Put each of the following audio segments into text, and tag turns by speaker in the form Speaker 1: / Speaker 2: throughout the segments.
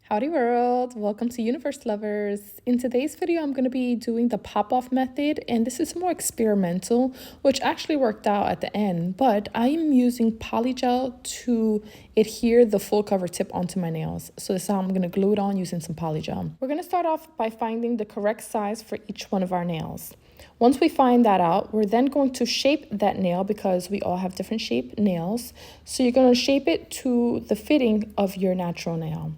Speaker 1: Howdy world, welcome to Universe Lovers. In today's video, I'm going to be doing the pop-off method, and this is more experimental, which actually worked out at the end, but I am using PolyGel to adhere the full cover tip onto my nails. So this is how I'm going to glue it on using some PolyGel. We're going to start off by finding the correct size for each one of our nails. Once we find that out, we're then going to shape that nail because we all have different shaped nails. So you're going to shape it to the fitting of your natural nail.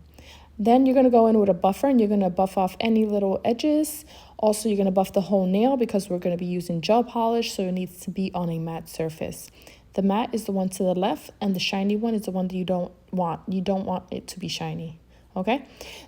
Speaker 1: Then you're going to go in with a buffer and you're going to buff off any little edges. Also, you're going to buff the whole nail because we're going to be using gel polish, so it needs to be on a matte surface. The matte is the one to the left and the shiny one is the one that you don't want. You don't want it to be shiny. Okay,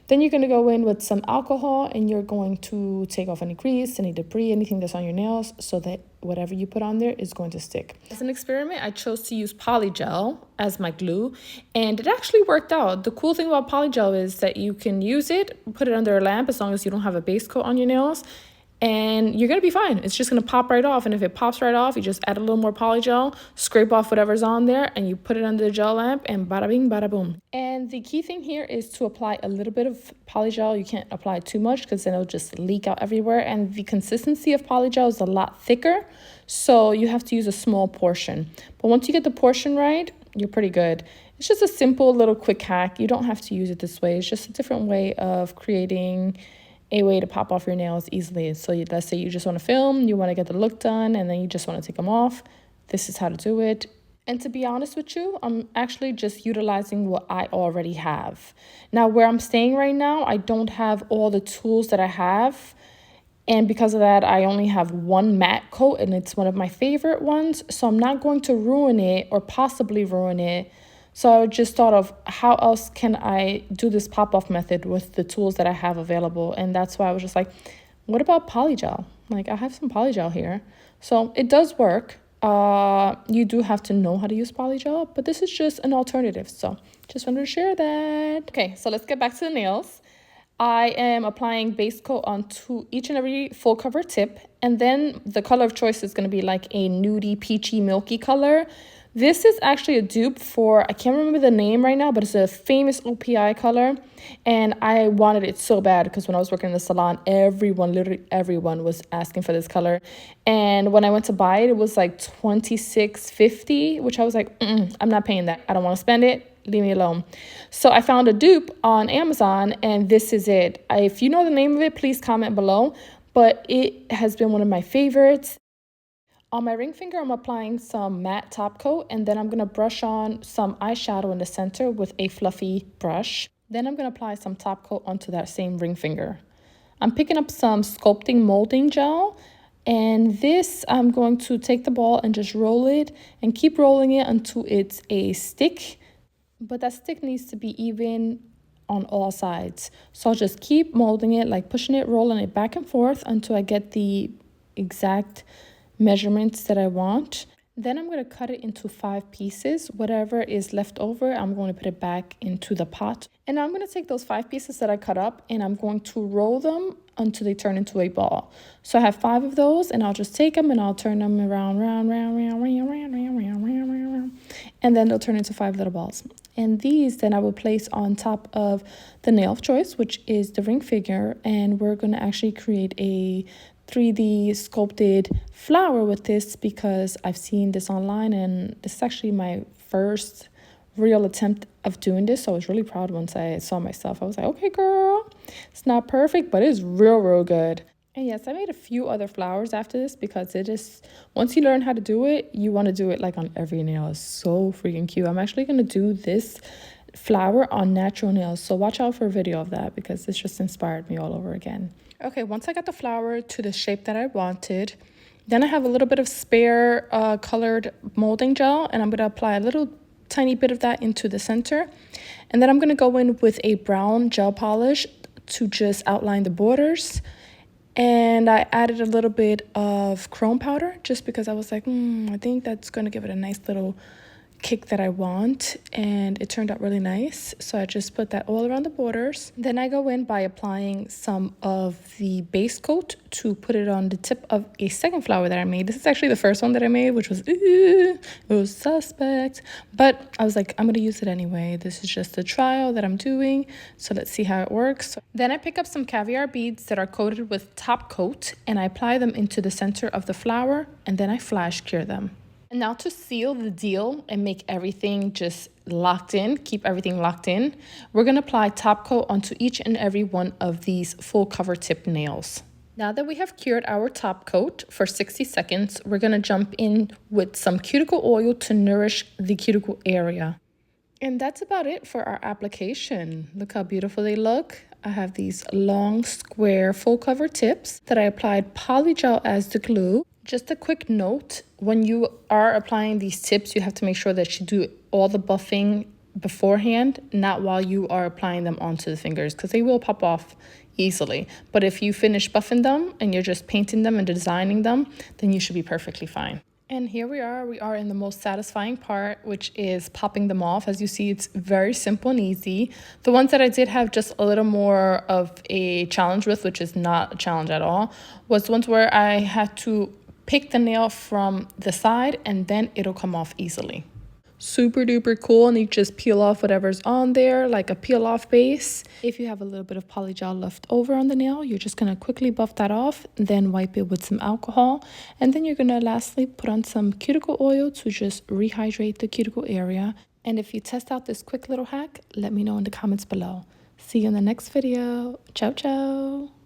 Speaker 1: then you're going to go in with some alcohol and you're going to take off any grease, any debris, anything that's on your nails so that whatever you put on there is going to stick. As an experiment, I chose to use PolyGel as my glue and it actually worked out. The cool thing about PolyGel is that you can use it, put it under a lamp as long as you don't have a base coat on your nails, and you're going to be fine. It's just going to pop right off. And if it pops right off, you just add a little more PolyGel, scrape off whatever's on there, and you put it under the gel lamp, and bada bing, bada boom. And the key thing here is to apply a little bit of PolyGel. You can't apply too much because then it'll just leak out everywhere. And the consistency of PolyGel is a lot thicker, so you have to use a small portion. But once you get the portion right, you're pretty good. It's just a simple little quick hack. You don't have to use it this way. It's just a different way of creating a way to pop off your nails easily. So let's say you just want to film, you want to get the look done, and then you just want to take them off. This is how to do it. And to be honest with you, I'm actually just utilizing what I already have. Now, where I'm staying right now, I don't have all the tools that I have. And because of that, I only have one matte coat, and it's one of my favorite ones. So I'm not going to ruin it or possibly ruin it. So I just thought of how else can I do this pop-off method with the tools that I have available. And that's why I was just like, what about PolyGel? Like, I have some PolyGel here. So it does work. You do have to know how to use PolyGel, but this is just an alternative. So just wanted to share that. Okay, so let's get back to the nails. I am applying base coat onto each and every full cover tip. And then the color of choice is going to be like a nudie, peachy, milky color. This is actually a dupe for, I can't remember the name right now, but it's a famous OPI color. And I wanted it so bad because when I was working in the salon, literally everyone was asking for this color. And when I went to buy it, it was like $26.50, which I was like, I'm not paying that. I don't want to spend it. Leave me alone. So I found a dupe on Amazon and this is it. If you know the name of it, please comment below. But it has been one of my favorites. On my ring finger, I'm applying some matte top coat, and then I'm going to brush on some eyeshadow in the center with a fluffy brush. Then I'm going to apply some top coat onto that same ring finger. I'm picking up some sculpting molding gel, and this I'm going to take the ball and just roll it and keep rolling it until it's a stick. But that stick needs to be even on all sides. So I'll just keep molding it, like pushing it, rolling it back and forth until I get the exact measurements that I want. Then I'm going to cut it into 5 pieces. Whatever is left over, I'm going to put it back into the pot. And I'm going to take those 5 pieces that I cut up and I'm going to roll them until they turn into a ball. So I have 5 of those and I'll just take them and I'll turn them around, and then they'll turn into 5 little balls. And these then I will place on top of the nail of choice, which is the ring finger, and we're going to actually create a 3D sculpted flower with this because I've seen this online and this is actually my first real attempt of doing this. So I was really proud once I saw myself. I was like, okay, girl, it's not perfect, but it's real good. And yes, I made a few other flowers after this because it is, once you learn how to do it, you want to do it like on every nail. It's so freaking cute. I'm actually going to do this flower on natural nails. So watch out for a video of that because this just inspired me all over again. Okay, once I got the flower to the shape that I wanted, then I have a little bit of spare colored molding gel, and I'm going to apply a little tiny bit of that into the center. And then I'm going to go in with a brown gel polish to just outline the borders. And I added a little bit of chrome powder just because I was like, I think that's going to give it a nice little kick that I want, and it turned out really nice. So I just put that all around the borders. Then I go in by applying some of the base coat to put it on the tip of a second flower that I made. This is actually the first one that I made, which was it was suspect, but I was like, I'm gonna use it anyway. This is just a trial that I'm doing, so let's see how it works. Then I pick up some caviar beads that are coated with top coat, and I apply them into the center of the flower, and then I flash cure them. And now to seal the deal and make everything just locked in, keep everything locked in, we're gonna apply top coat onto each and every one of these full cover tip nails. Now that we have cured our top coat for 60 seconds, we're gonna jump in with some cuticle oil to nourish the cuticle area. And that's about it for our application. Look how beautiful they look. I have these long square full cover tips that I applied PolyGel as the glue. Just a quick note, when you are applying these tips, you have to make sure that you do all the buffing beforehand, not while you are applying them onto the fingers, because they will pop off easily. But if you finish buffing them and you're just painting them and designing them, then you should be perfectly fine. And here we are in the most satisfying part, which is popping them off. As you see, it's very simple and easy. The ones that I did have just a little more of a challenge with, which is not a challenge at all, was the ones where I had to pick the nail from the side and then it'll come off easily. Super duper cool, and you just peel off whatever's on there like a peel off base. If you have a little bit of polygel left over on the nail, you're just gonna quickly buff that off, then wipe it with some alcohol, and then you're gonna lastly put on some cuticle oil to just rehydrate the cuticle area. And if you test out this quick little hack, let me know in the comments below. See you in the next video. Ciao ciao.